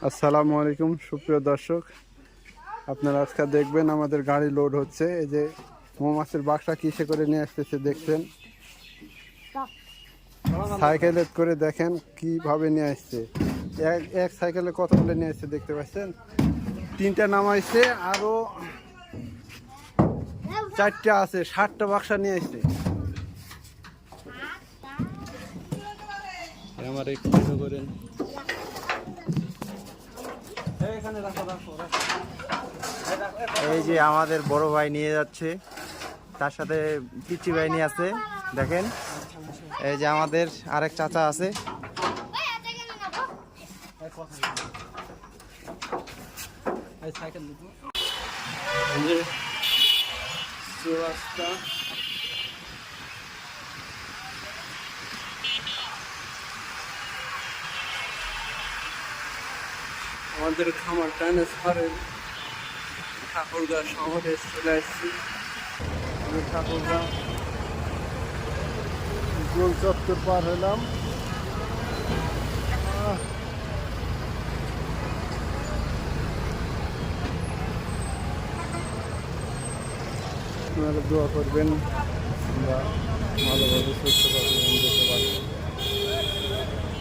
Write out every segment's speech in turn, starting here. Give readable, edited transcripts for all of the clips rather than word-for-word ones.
আসসালামু আলাইকুম সুপ্রিয় দর্শক, আপনারা আজকে দেখবেন আমাদের গাড়ি লোড হচ্ছে। এই যে মৌমাছির বাক্সা কিসে করে নিয়ে আসতেছে দেখছেন, সাইকেলে করে দেখেন কিভাবে নিয়ে আসছে। এক সাইকেলে কতগুলো নিয়ে আসছে দেখতে পাচ্ছেন, তিনটা নামাইছে, আরো চারটা আছে, 60টা বাক্সা নিয়ে আসছে। আমার একটু করেন, এই যে আমাদের বড় ভাই নিয়ে যাচ্ছে, তার সাথে পিচি ভাই নিয়ে আছে। দেখেন, এই যে আমাদের আরেক চাচা আছে। আমাদের খামার ট্রান্সফারের ঠাকুরগাঁ শহরে চলে আসছি। আমি ঠাকুরগাঁ গোল চত্বর পার হলাম। আপনারা দোয়া করবেন আমরা ভালোভাবে সুস্থভাবে যেতে পারি।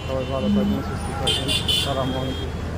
সবাই ভালো থাকবেন, সুস্থ থাকবেন। আসসালামু আলাইকুম।